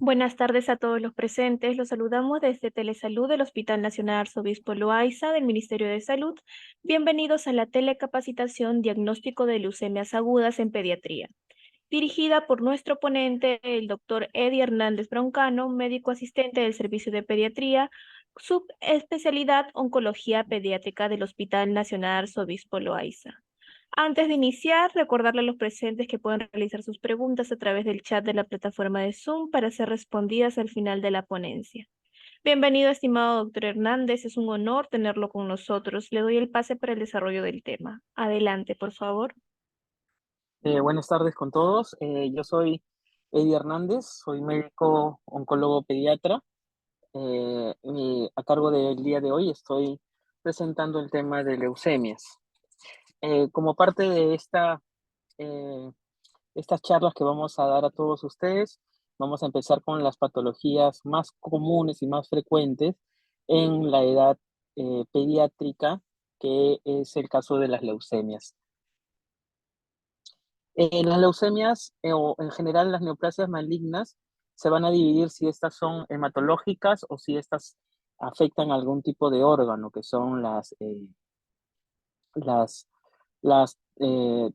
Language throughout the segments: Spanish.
Buenas tardes a todos los presentes. Los saludamos desde Telesalud del Hospital Nacional Arzobispo Loaiza del Ministerio de Salud. Bienvenidos a la telecapacitación Diagnóstico de Leucemias Agudas en Pediatría, dirigida por nuestro ponente, el doctor Eddie Hernández Broncano, médico asistente del Servicio de Pediatría, subespecialidad Oncología Pediátrica del Hospital Nacional Arzobispo Loaiza. Antes de iniciar, recordarle a los presentes que pueden realizar sus preguntas a través del chat de la plataforma de Zoom para ser respondidas al final de la ponencia. Bienvenido, estimado doctor Hernández. Es un honor tenerlo con nosotros. Le doy el pase para el desarrollo del tema. Adelante, por favor. Buenas tardes con todos. Yo soy Eddie Hernández, soy médico oncólogo pediatra. A cargo del día de hoy estoy presentando el tema de leucemias. Como parte de eh, estas charlas que vamos a dar a todos ustedes, vamos a empezar con las patologías más comunes y más frecuentes en la edad pediátrica, que es el caso de las leucemias. Las leucemias o en general las neoplasias malignas se van a dividir si estas son hematológicas o si estas afectan algún tipo de órgano, que son las, las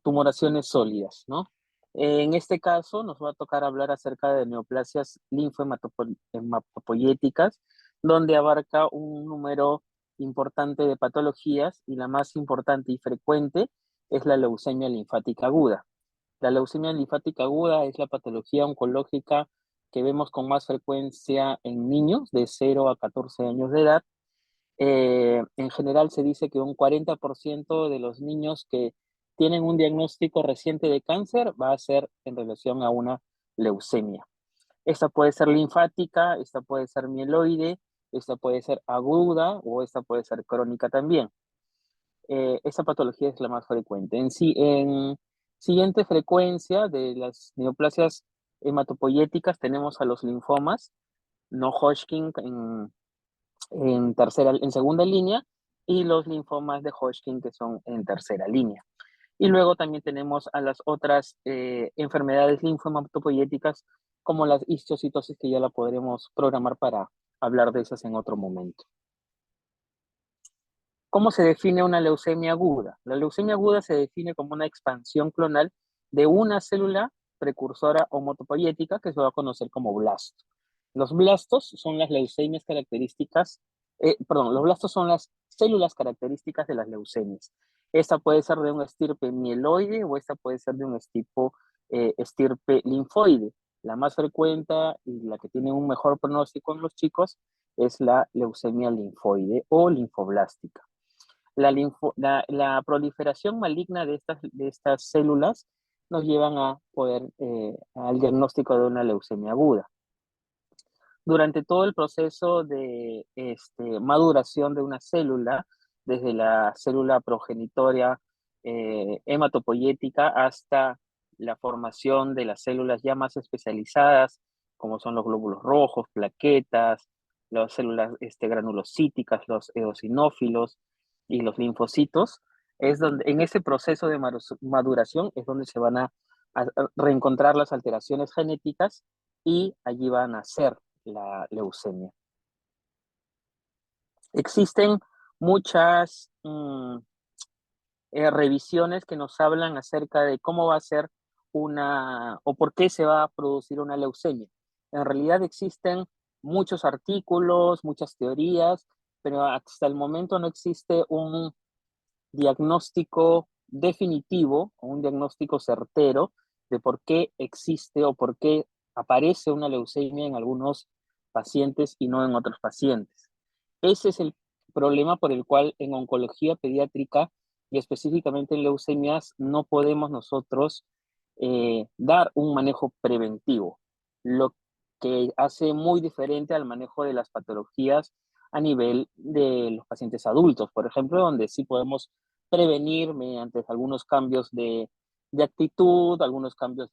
tumoraciones sólidas, ¿no? En este caso nos va a tocar hablar acerca de neoplasias linfohematopoyéticas, donde abarca un número importante de patologías y la más importante y frecuente es la leucemia linfática aguda. La leucemia linfática aguda es la patología oncológica que vemos con más frecuencia en niños de 0 a 14 años de edad. En general se dice que un 40% de los niños que tienen un diagnóstico reciente de cáncer va a ser en relación a una leucemia. Esta puede ser linfática, esta puede ser mieloide, esta puede ser aguda o esta puede ser crónica también. Esa patología es la más frecuente. En siguiente frecuencia de las neoplasias hematopoyéticas tenemos a los linfomas, no Hodgkin en segunda línea, y los linfomas de Hodgkin que son en tercera línea. Y luego también tenemos a las otras enfermedades linfohematopoyéticas como las histocitosis, que ya la podremos programar para hablar de esas en otro momento. ¿Cómo se define una leucemia aguda? La leucemia aguda se define como una expansión clonal de una célula precursora hematopoyética que se va a conocer como blasto. Los blastos son las leucemias características, los blastos son las células características de las leucemias. Esta puede ser de un estirpe mieloide o esta puede ser de un estirpe linfoide. La más frecuente y la que tiene un mejor pronóstico en los chicos es la leucemia linfoide o linfoblástica. La proliferación maligna de estas células nos llevan a al diagnóstico de una leucemia aguda. Durante todo el proceso de maduración de una célula, desde la célula progenitoria hematopoyética hasta la formación de las células ya más especializadas, como son los glóbulos rojos, plaquetas, las células granulocíticas, los eosinófilos y los linfocitos, es donde en ese proceso de maduración es donde se van a reencontrar las alteraciones genéticas y allí va a nacer la leucemia. Existen muchas revisiones que nos hablan acerca de cómo va a ser o por qué se va a producir una leucemia. En realidad existen muchos artículos, muchas teorías, pero hasta el momento no existe un diagnóstico definitivo o un diagnóstico certero de por qué existe o por qué aparece una leucemia en algunos pacientes y no en otros pacientes. Ese es el problema por el cual en oncología pediátrica y específicamente en leucemias no podemos nosotros dar un manejo preventivo, lo que hace muy diferente al manejo de las patologías a nivel de los pacientes adultos, por ejemplo, donde sí podemos prevenir mediante algunos cambios de actitud, algunos cambios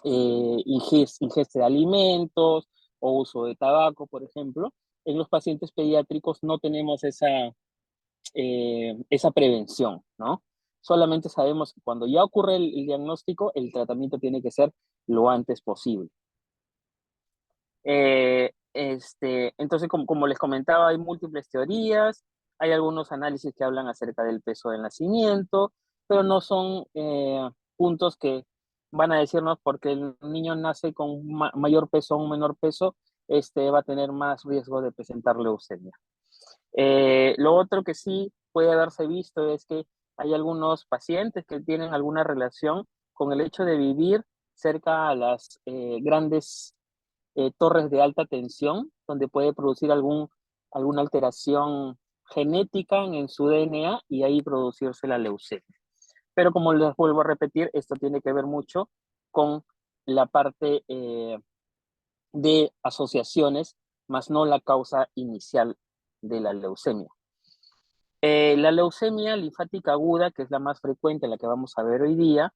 ingesta de alimentos o uso de tabaco, por ejemplo. En los pacientes pediátricos no tenemos esa prevención, ¿no? Solamente sabemos que cuando ya ocurre el diagnóstico, el tratamiento tiene que ser lo antes posible. Entonces, como les comentaba, hay múltiples teorías, hay algunos análisis que hablan acerca del peso del nacimiento, pero no son puntos que van a decirnos porque el niño nace con mayor peso o un menor peso, va a tener más riesgo de presentar leucemia. Lo otro que sí puede haberse visto es que hay algunos pacientes que tienen alguna relación con el hecho de vivir cerca a las grandes torres de alta tensión, donde puede producir alguna alteración genética en su DNA y ahí producirse la leucemia. Pero como les vuelvo a repetir, esto tiene que ver mucho con la parte de asociaciones, más no la causa inicial de la leucemia. La leucemia linfática aguda, que es la más frecuente, la que vamos a ver hoy día,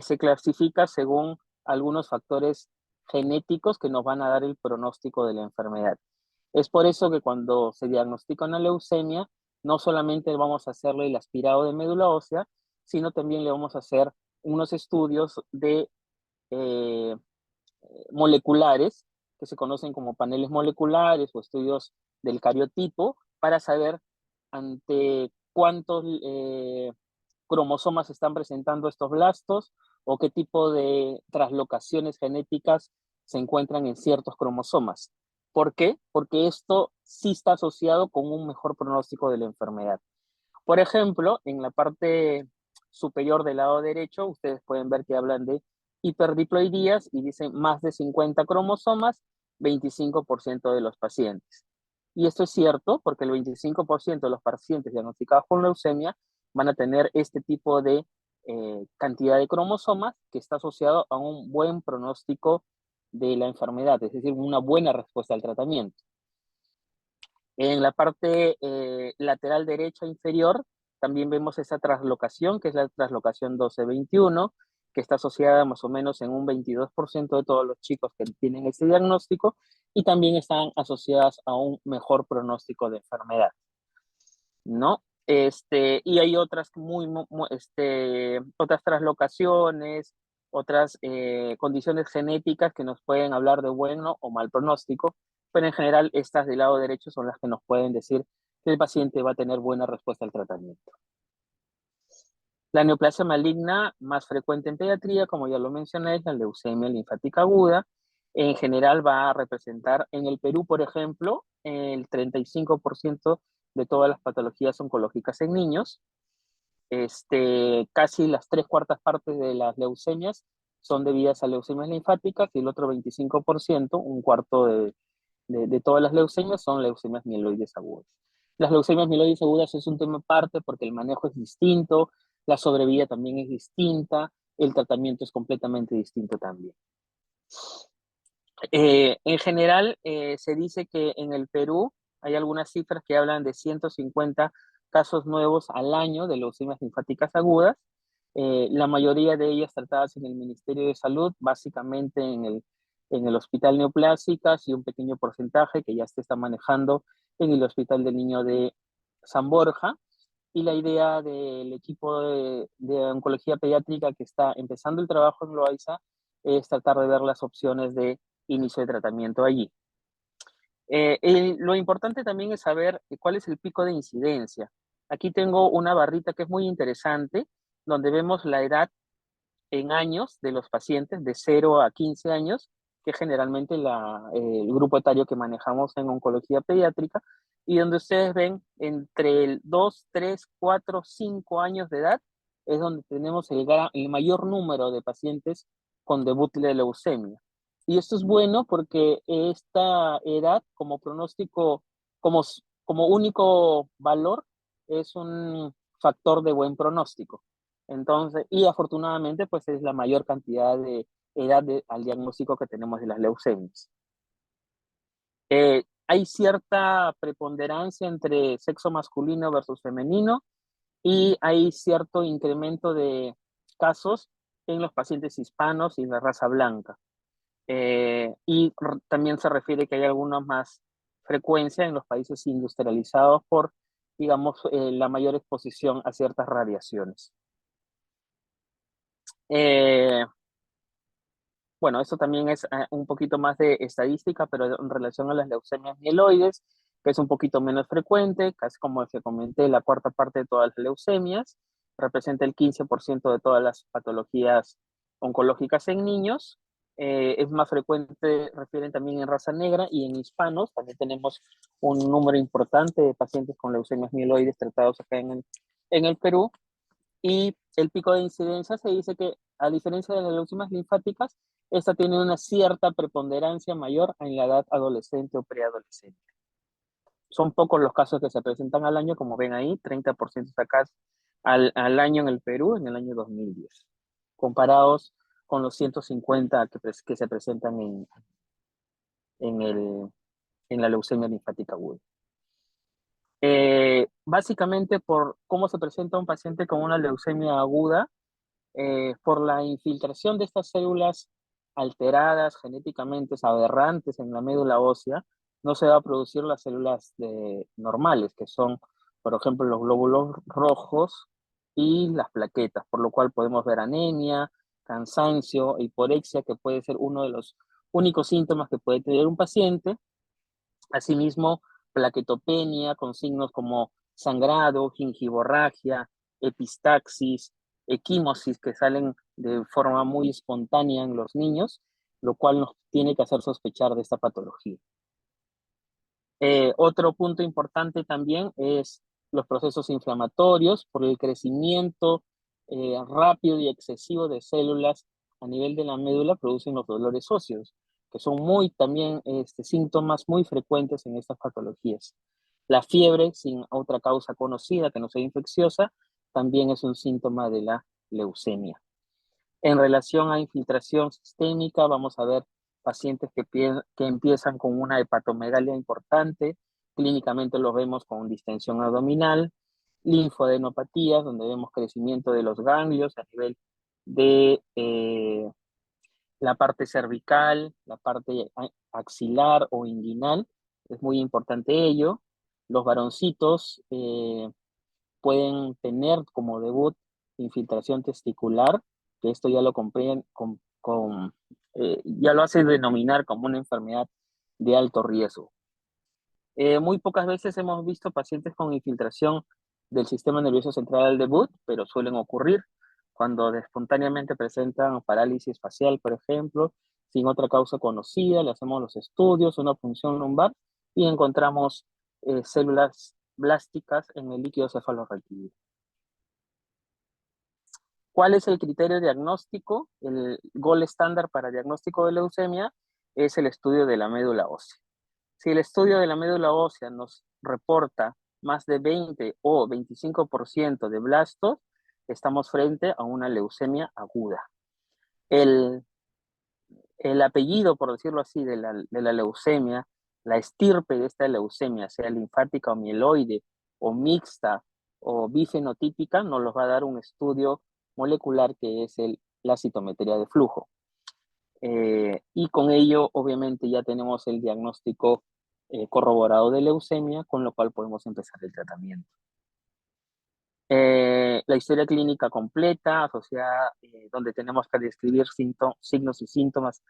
se clasifica según algunos factores genéticos que nos van a dar el pronóstico de la enfermedad. Es por eso que cuando se diagnostica una leucemia, no solamente vamos a hacerle el aspirado de médula ósea, sino también le vamos a hacer unos estudios de eh, moleculares, que se conocen como paneles moleculares o estudios del cariotipo, para saber ante cuántos cromosomas están presentando estos blastos o qué tipo de traslocaciones genéticas se encuentran en ciertos cromosomas. ¿Por qué? Porque esto sí está asociado con un mejor pronóstico de la enfermedad. Por ejemplo, en la parte superior del lado derecho, ustedes pueden ver que hablan de hiperdiploidías y dicen más de 50 cromosomas, 25% de los pacientes. Y esto es cierto porque el 25% de los pacientes diagnosticados con leucemia van a tener este tipo de cantidad de cromosomas que está asociado a un buen pronóstico de la enfermedad, es decir, una buena respuesta al tratamiento. En la parte lateral derecha inferior también vemos esa traslocación, que es la traslocación 1221, que está asociada más o menos en un 22% de todos los chicos que tienen este diagnóstico y también están asociadas a un mejor pronóstico de enfermedad, ¿no? Y hay otras otras traslocaciones, otras condiciones genéticas que nos pueden hablar de bueno o mal pronóstico, pero en general estas del lado derecho son las que nos pueden decir que el paciente va a tener buena respuesta al tratamiento. La neoplasia maligna más frecuente en pediatría, como ya lo mencioné, es la leucemia linfática aguda. En general va a representar en el Perú, por ejemplo, el 35% de todas las patologías oncológicas en niños. Casi las 3/4 partes de las leucemias son debidas a leucemias linfáticas y el otro 25%, un cuarto de todas las leucemias, son leucemias mieloides agudas. Las leucemias mieloides agudas es un tema aparte porque el manejo es distinto, la sobrevida también es distinta, el tratamiento es completamente distinto también. En general, se dice que en el Perú hay algunas cifras que hablan de 150 casos nuevos al año de leucemias linfáticas agudas, la mayoría de ellas tratadas en el Ministerio de Salud, básicamente en el Hospital Neoplásicas y un pequeño porcentaje que ya se está manejando en el Hospital del Niño de San Borja. Y la idea del equipo de oncología pediátrica que está empezando el trabajo en Loaiza es tratar de ver las opciones de inicio de tratamiento allí. Lo importante también es saber cuál es el pico de incidencia. Aquí tengo una barrita que es muy interesante, donde vemos la edad en años de los pacientes de 0 a 15 años, que es generalmente el grupo etario que manejamos en oncología pediátrica, y donde ustedes ven entre el 2, 3, 4, 5 años de edad, es donde tenemos el mayor número de pacientes con debut de leucemia. Y esto es bueno porque esta edad como pronóstico, como único valor, es un factor de buen pronóstico. Entonces, y afortunadamente, pues es la mayor cantidad de edad al diagnóstico que tenemos de las leucemias. Hay cierta preponderancia entre sexo masculino versus femenino y hay cierto incremento de casos en los pacientes hispanos y de raza blanca. También se refiere que hay alguna más frecuencia en los países industrializados por, digamos, la mayor exposición a ciertas radiaciones. Bueno, eso también es un poquito más de estadística, pero en relación a las leucemias mieloides, que es un poquito menos frecuente, casi como se comenté, la cuarta parte de todas las leucemias, representa el 15% de todas las patologías oncológicas en niños. Es más frecuente, refieren también en raza negra y en hispanos. También tenemos un número importante de pacientes con leucemias mieloides tratados acá en el Perú. Y el pico de incidencia se dice que, a diferencia de las leucemias linfáticas, esta tiene una cierta preponderancia mayor en la edad adolescente o preadolescente. Son pocos los casos que se presentan al año, como ven ahí, 30% sacados al año en el Perú en el año 2010, comparados con los 150 que se presentan en, el, en la leucemia linfática aguda. Básicamente, por cómo se presenta un paciente con una leucemia aguda, por la infiltración de estas células alteradas genéticamente, aberrantes en la médula ósea, no se va a producir las células normales, que son, por ejemplo, los glóbulos rojos y las plaquetas, por lo cual podemos ver anemia, cansancio, hiporexia, que puede ser uno de los únicos síntomas que puede tener un paciente. Asimismo, plaquetopenia con signos como sangrado, gingivorragia, epistaxis, equimosis que salen de forma muy espontánea en los niños, lo cual nos tiene que hacer sospechar de esta patología. Otro punto importante también es los procesos inflamatorios por el crecimiento rápido y excesivo de células a nivel de la médula producen los dolores óseos, que son también síntomas muy frecuentes en estas patologías. La fiebre sin otra causa conocida que no sea infecciosa también es un síntoma de la leucemia. En relación a infiltración sistémica, vamos a ver pacientes que empiezan con una hepatomegalia importante, clínicamente los vemos con distensión abdominal, linfadenopatías, donde vemos crecimiento de los ganglios a nivel de la parte cervical, la parte axilar o inguinal, es muy importante ello. Los varoncitos pueden tener como debut infiltración testicular, que esto ya lo comprenden ya lo hace denominar como una enfermedad de alto riesgo. Muy pocas veces hemos visto pacientes con infiltración del sistema nervioso central al debut, pero suelen ocurrir cuando espontáneamente presentan parálisis facial, por ejemplo, sin otra causa conocida, le hacemos los estudios, una punción lumbar y encontramos células blásticas en el líquido cefalorraquídeo. ¿Cuál es el criterio diagnóstico? El gold estándar para diagnóstico de leucemia es el estudio de la médula ósea. Si el estudio de la médula ósea nos reporta más de 20 o 25% de blastos, estamos frente a una leucemia aguda. El apellido, por decirlo así, de la leucemia, la estirpe de esta leucemia, sea linfática o mieloide, o mixta, o bifenotípica, nos los va a dar un estudio molecular que es la citometría de flujo. Y con ello, obviamente, ya tenemos el diagnóstico corroborado de leucemia, con lo cual podemos empezar el tratamiento. La historia clínica completa, asociada, donde tenemos que describir signos y síntomas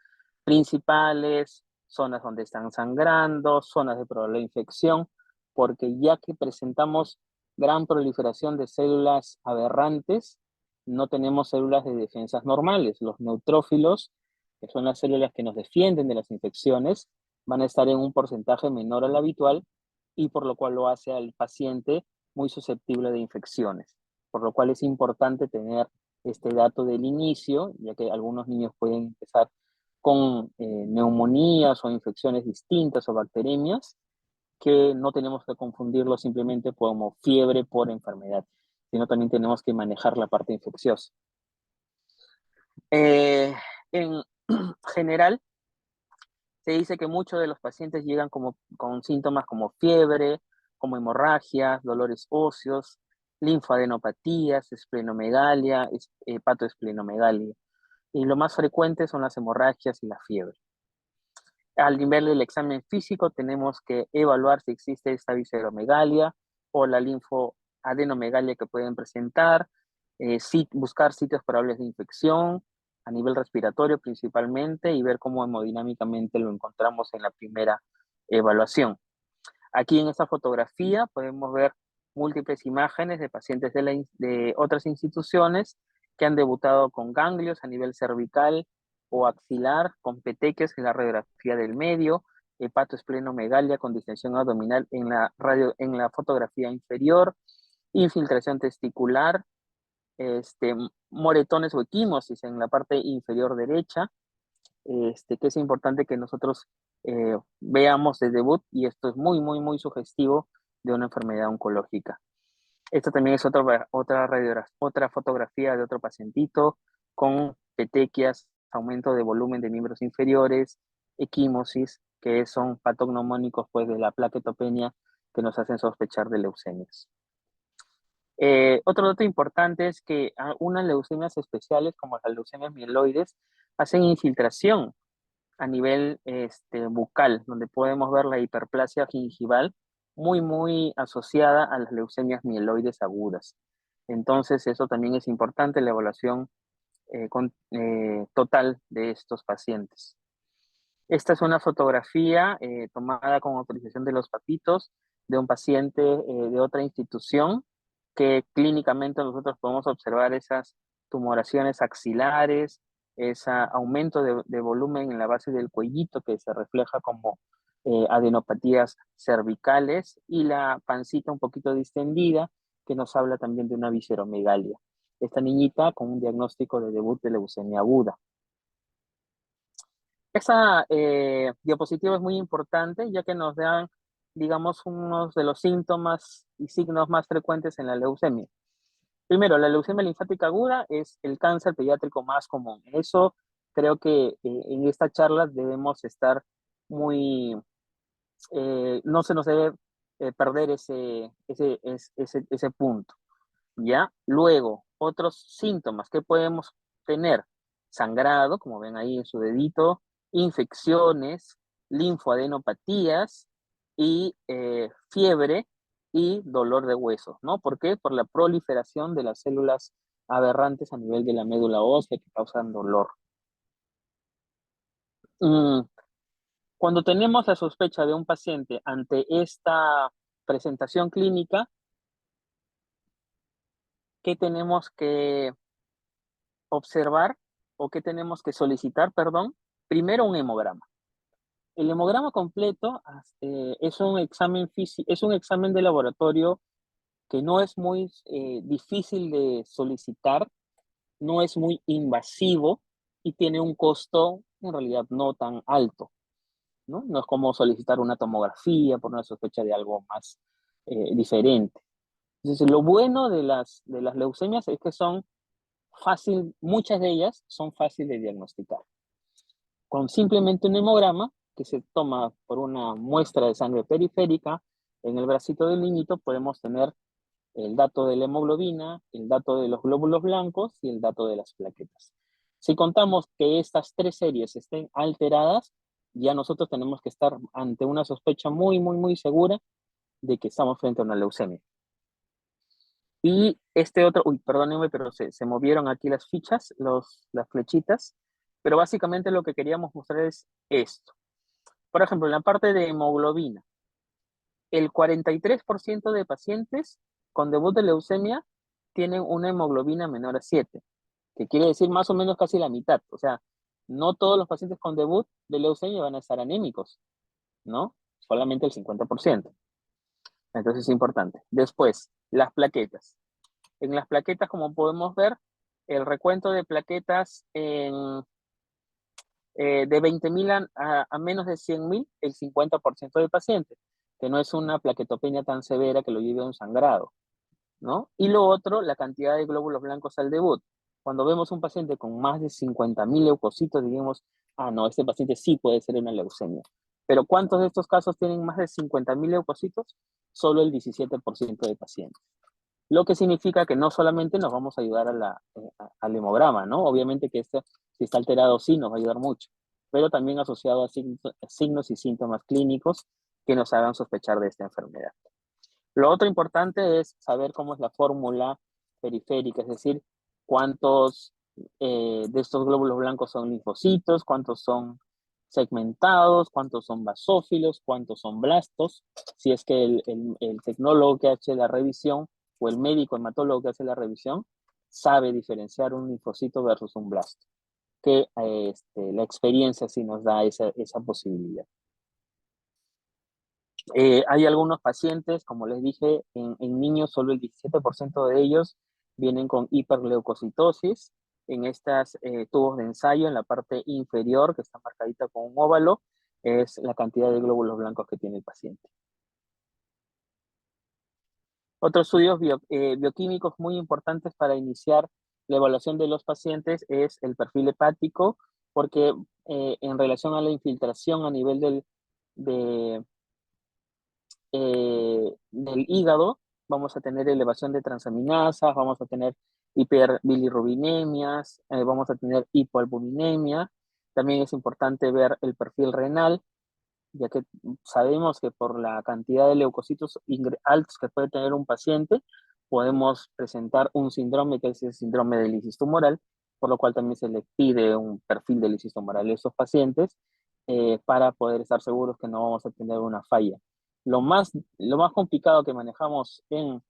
principales, zonas donde están sangrando, zonas de probable infección, porque ya que presentamos gran proliferación de células aberrantes, no tenemos células de defensas normales. Los neutrófilos, que son las células que nos defienden de las infecciones, van a estar en un porcentaje menor al habitual y por lo cual lo hace al paciente muy susceptible de infecciones, por lo cual es importante tener este dato del inicio, ya que algunos niños pueden empezar con neumonías o infecciones distintas o bacteremias, que no tenemos que confundirlo simplemente como fiebre por enfermedad, sino también tenemos que manejar la parte infecciosa. En general, se dice que muchos de los pacientes llegan con síntomas como fiebre, como hemorragias, dolores óseos, linfadenopatías, esplenomegalia, hepatoesplenomegalia. Y lo más frecuente son las hemorragias y la fiebre. Al nivel del examen físico tenemos que evaluar si existe esta visceromegalia o la linfoadenomegalia que pueden presentar, buscar sitios probables de infección, a nivel respiratorio principalmente, y ver cómo hemodinámicamente lo encontramos en la primera evaluación. Aquí en esta fotografía podemos ver múltiples imágenes de pacientes de otras instituciones que han debutado con ganglios a nivel cervical o axilar, con petequias en la radiografía del medio, hepatoesplenomegalia con distensión abdominal en la fotografía inferior, infiltración testicular, moretones o equimosis en la parte inferior derecha, que es importante que nosotros veamos de debut, y esto es muy, muy, muy sugestivo de una enfermedad oncológica. Esta también es otra fotografía de otro pacientito con petequias, aumento de volumen de miembros inferiores, equimosis, que son patognomónicos pues, de la plaquetopenia que nos hacen sospechar de leucemias. Otro dato importante es que unas leucemias especiales, como las leucemias mieloides, hacen infiltración a nivel bucal, donde podemos ver la hiperplasia gingival muy, muy asociada a las leucemias mieloides agudas. Entonces, eso también es importante, la evaluación total de estos pacientes. Esta es una fotografía tomada con autorización de los papitos de un paciente de otra institución, que clínicamente nosotros podemos observar esas tumoraciones axilares, ese aumento de volumen en la base del cuellito que se refleja como adenopatías cervicales, y la pancita un poquito distendida que nos habla también de una visceromegalia. Esta niñita con un diagnóstico de debut de leucemia aguda. Esa diapositiva es muy importante, ya que nos dan, digamos, unos de los síntomas y signos más frecuentes en la leucemia. Primero, la leucemia linfática aguda es el cáncer pediátrico más común. Eso creo que en esta charla debemos estar muy, no se nos debe perder ese punto, ¿ya? Luego, otros síntomas que podemos tener: sangrado, como ven ahí en su dedito, infecciones, linfoadenopatías y fiebre y dolor de huesos, ¿no? ¿Por qué? Por la proliferación de las células aberrantes a nivel de la médula ósea que causan dolor. Cuando tenemos la sospecha de un paciente ante esta presentación clínica, ¿qué tenemos que observar o qué tenemos que solicitar, perdón? Primero, un hemograma. El hemograma completo es un examen de laboratorio que no es muy difícil de solicitar, no es muy invasivo y tiene un costo en realidad no tan alto, ¿no? No es como solicitar una tomografía por una sospecha de algo más diferente. Entonces, lo bueno de las leucemias es que muchas de ellas son fáciles de diagnosticar. Con simplemente un hemograma que se toma por una muestra de sangre periférica en el bracito del niñito, podemos tener el dato de la hemoglobina, el dato de los glóbulos blancos y el dato de las plaquetas. Si contamos que estas tres series estén alteradas, ya nosotros tenemos que estar ante una sospecha muy, muy, muy segura de que estamos frente a una leucemia. Y perdónenme, pero se movieron aquí las fichas, las flechitas, pero básicamente lo que queríamos mostrar es esto. Por ejemplo, en la parte de hemoglobina, el 43% de pacientes con debut de leucemia tienen una hemoglobina menor a 7, que quiere decir más o menos casi la mitad. O sea, no todos los pacientes con debut de leucemia van a estar anémicos, ¿no? Solamente el 50%. Entonces es importante. Después, las plaquetas. En las plaquetas, como podemos ver, el recuento de plaquetas de 20.000 a menos de 100.000, el 50% de pacientes, que no es una plaquetopenia tan severa que lo lleve a un sangrado, ¿no? Y lo otro, la cantidad de glóbulos blancos al debut. Cuando vemos un paciente con más de 50.000 leucocitos, digamos, no, este paciente sí puede ser una leucemia. Pero ¿cuántos de estos casos tienen más de 50.000 leucocitos? Solo el 17% de pacientes. Lo que significa que no solamente nos vamos a ayudar al hemograma, ¿no? Obviamente que si está alterado, sí nos va a ayudar mucho, pero también asociado a signos y síntomas clínicos que nos hagan sospechar de esta enfermedad. Lo otro importante es saber cómo es la fórmula periférica, es decir, cuántos de estos glóbulos blancos son linfocitos, cuántos son segmentados, cuántos son basófilos, cuántos son blastos. Si es que el tecnólogo que hace la revisión o el médico hematólogo que hace la revisión sabe diferenciar un linfocito versus un blasto, que la experiencia sí nos da esa posibilidad. Hay algunos pacientes, como les dije, en niños solo el 17% de ellos vienen con hiperleucocitosis. En estas tubos de ensayo, en la parte inferior, que está marcadita con un óvalo, es la cantidad de glóbulos blancos que tiene el paciente. Otros estudios bioquímicos muy importantes para iniciar la evaluación de los pacientes es el perfil hepático, porque en relación a la infiltración a nivel del hígado, vamos a tener elevación de transaminasas, vamos a tener hiperbilirubinemias, vamos a tener hipoalbuminemia. También es importante ver el perfil renal, ya que sabemos que por la cantidad de leucocitos altos que puede tener un paciente, podemos presentar un síndrome que es el síndrome de lisis tumoral, por lo cual también se le pide un perfil de lisis tumoral a estos pacientes para poder estar seguros que no vamos a tener una falla. Lo más complicado que manejamos en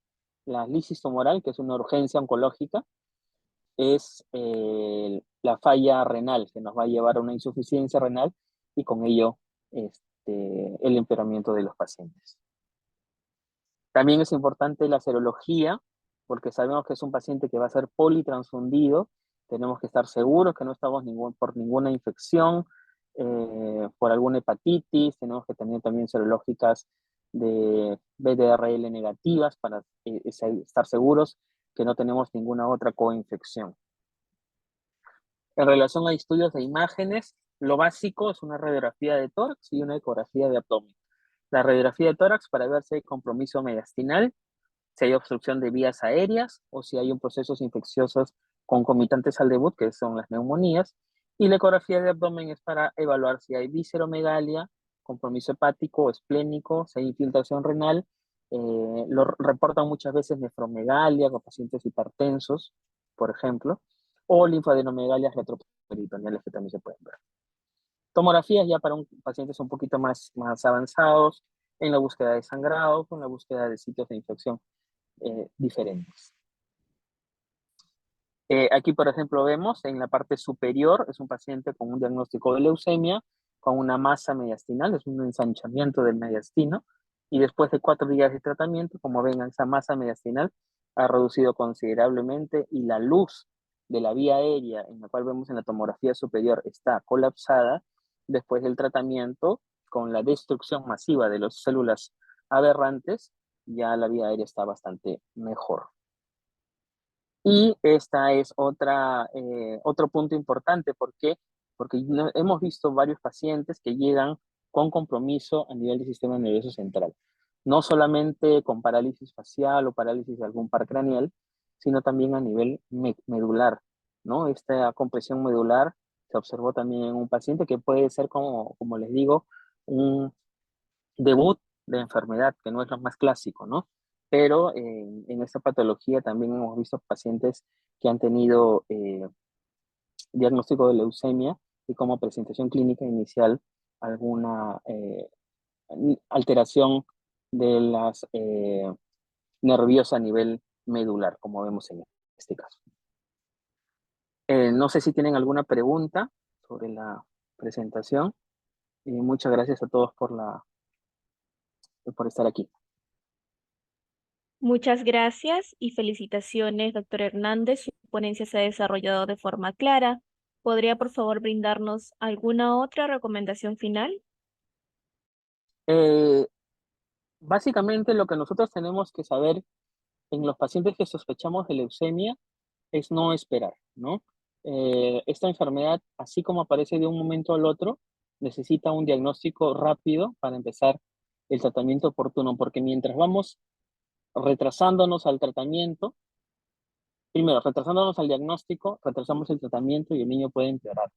la lisis tumoral, que es una urgencia oncológica, es la falla renal, que nos va a llevar a una insuficiencia renal y con ello el empeoramiento de los pacientes. También es importante la serología, porque sabemos que es un paciente que va a ser politransfundido. Tenemos que estar seguros que no estamos por ninguna infección, por alguna hepatitis. Tenemos que tener también serológicas de BDRL negativas para estar seguros que no tenemos ninguna otra coinfección. En relación a estudios de imágenes, lo básico es una radiografía de tórax y una ecografía de abdomen. La radiografía de tórax para ver si hay compromiso mediastinal, si hay obstrucción de vías aéreas o si hay un procesos infecciosos concomitantes al debut, que son las neumonías. Y la ecografía de abdomen es para evaluar si hay visceromegalia, compromiso hepático o esplénico, si hay infiltración renal. Lo reportan muchas veces nefromegalia con pacientes hipertensos, por ejemplo, o linfadenomegalias retroperitoneales que también se pueden ver. Tomografías ya para pacientes un poquito más avanzados en la búsqueda de sangrado, con la búsqueda de sitios de infección diferentes. Aquí, por ejemplo, vemos en la parte superior, es un paciente con un diagnóstico de leucemia, con una masa mediastinal, es un ensanchamiento del mediastino, y después de 4 días de tratamiento, como ven, esa masa mediastinal ha reducido considerablemente y la luz de la vía aérea, en la cual vemos en la tomografía superior, está colapsada después del tratamiento con la destrucción masiva de las células aberrantes, ya la vía aérea está bastante mejor. Y esta es otro punto importante. ¿Por qué? Porque hemos visto varios pacientes que llegan con compromiso a nivel del sistema nervioso central. No solamente con parálisis facial o parálisis de algún par craneal, sino también a nivel medular, ¿no? Esta compresión medular se observó también en un paciente que puede ser, como les digo, un debut de enfermedad, que no es lo más clásico, ¿no? Pero en esta patología también hemos visto pacientes que han tenido diagnóstico de leucemia y como presentación clínica inicial alguna alteración de las nerviosas a nivel medular, como vemos en este caso. No sé si tienen alguna pregunta sobre la presentación. Y muchas gracias a todos por estar aquí. Muchas gracias y felicitaciones, doctor Hernández. Su ponencia se ha desarrollado de forma clara. ¿Podría, por favor, brindarnos alguna otra recomendación final? Eh, Básicamente lo que nosotros tenemos que saber en los pacientes que sospechamos de leucemia es no esperar, ¿no? Esta enfermedad, así como aparece de un momento al otro, necesita un diagnóstico rápido para empezar el tratamiento oportuno, porque mientras vamos retrasándonos al tratamiento, primero, retrasándonos al diagnóstico, retrasamos el tratamiento y el niño puede empeorar.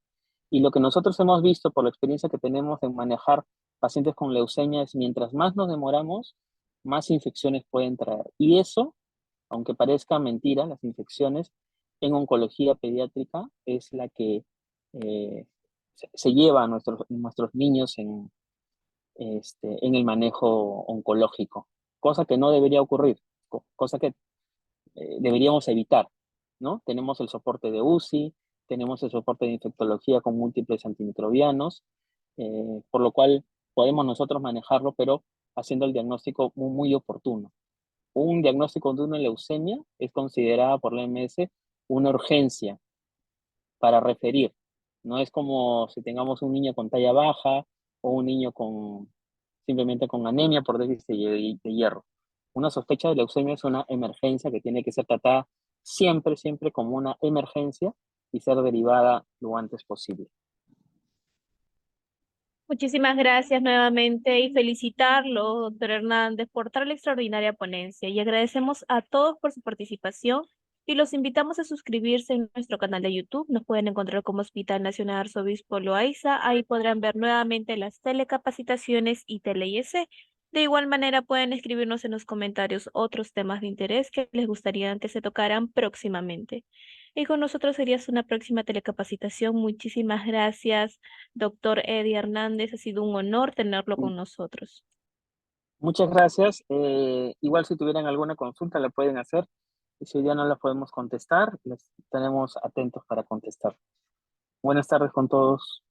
Y lo que nosotros hemos visto por la experiencia que tenemos en manejar pacientes con leucemia es mientras más nos demoramos, más infecciones pueden traer. Y eso, aunque parezca mentira, las infecciones en oncología pediátrica es la que eh, se lleva a nuestros niños en el manejo oncológico, cosa que no debería ocurrir, cosa que deberíamos evitar, ¿no? Tenemos el soporte de UCI, tenemos el soporte de infectología con múltiples antimicrobianos, por lo cual podemos nosotros manejarlo, pero haciendo el diagnóstico muy oportuno. Un diagnóstico de una leucemia es considerada por la OMS una urgencia para referir. No es como si tengamos un niño con talla baja o un niño simplemente con anemia por déficit de hierro. Una sospecha de leucemia es una emergencia que tiene que ser tratada siempre como una emergencia y ser derivada lo antes posible. Muchísimas gracias nuevamente y felicitarlo, doctor Hernández, por tal extraordinaria ponencia y agradecemos a todos por su participación y los invitamos a suscribirse en nuestro canal de YouTube. Nos pueden encontrar como Hospital Nacional Arzobispo Loaiza. Ahí podrán ver nuevamente las telecapacitaciones y tele-IEC. De igual manera pueden escribirnos en los comentarios otros temas de interés que les gustaría que se tocaran próximamente. Y con nosotros sería una próxima telecapacitación. Muchísimas gracias. Doctor Eddie Hernández, ha sido un honor tenerlo con nosotros. Muchas gracias. Igual si tuvieran alguna consulta la pueden hacer. Y si hoy día no la podemos contestar, les tenemos atentos para contestar. Buenas tardes con todos.